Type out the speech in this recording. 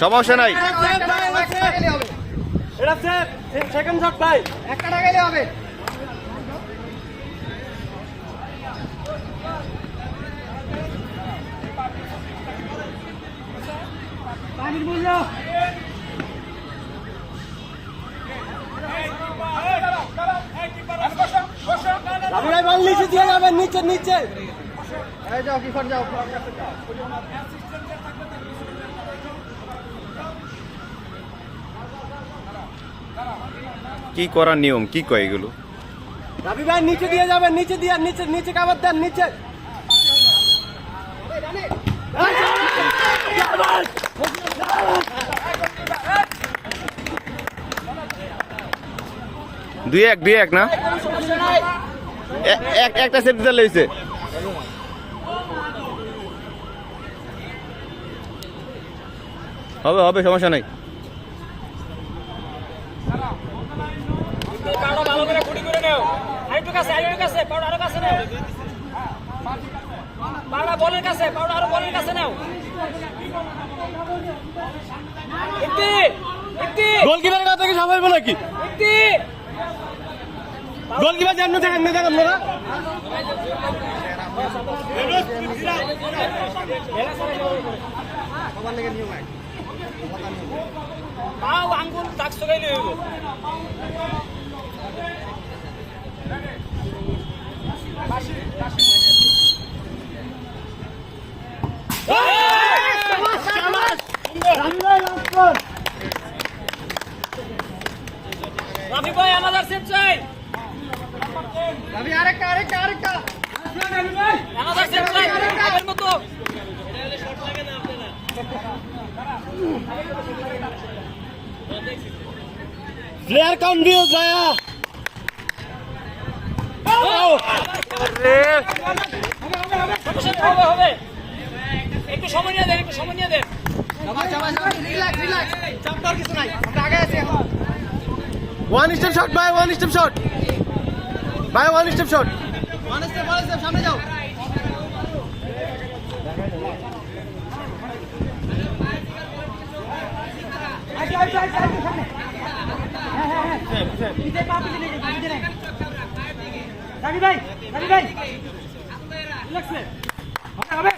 সমস্যা নাই। এটা সেফ, সেকেন্ড শট ভাই, একটা টাকাইলে হবে। পানির মূল্য রাবি ভাই বল নিচে দিয়ে যাবেন, নিচে নিচে। এই যাও কিফার যাও। কি করার নিয়ম কি কয় এগুলো? রাবি ভাই নিচে দিয়ে যাবেন, নিচে দিয়ে, নিচে নিচে কাবার দেন, নিচে। দুই এক না, একটা সেফ দিতে লইছে। হবে হবে, সমস্যা নাই। ভালো করে গুড়ি করে নাও। আরেকটু কাছে, পাউডার আরো কাছে নাও। পাউডার বলের কাছে, পাউডার আরো বলের কাছে নাও। একটি গোলকিপারের কথা কি সবাই বলে কি? একটি গোলকিপার জানো দেখেন না, দেখেন আপনারা। পাও আঙ্গুল দাগ সগাইলে হইব। রাফি ভাই আনাদার সেভ চাই। রবি আরেকটা আনাদার সেভ চাই আগের মতো। প্লেয়ার কনফিউজ ভাইয়া। হবে একটু সময় নিয়ে দেন, রিল্যাক্স চাপটার কিছু নাই, আমরা আগে আছি এখন। ওয়ান স্টেপ শট ভাই, ওয়ান স্টেপ শট ভাই, ওয়ান স্টেপ শট। সামনে যাও। রাবি ভাই রিল্যাক্স হবে।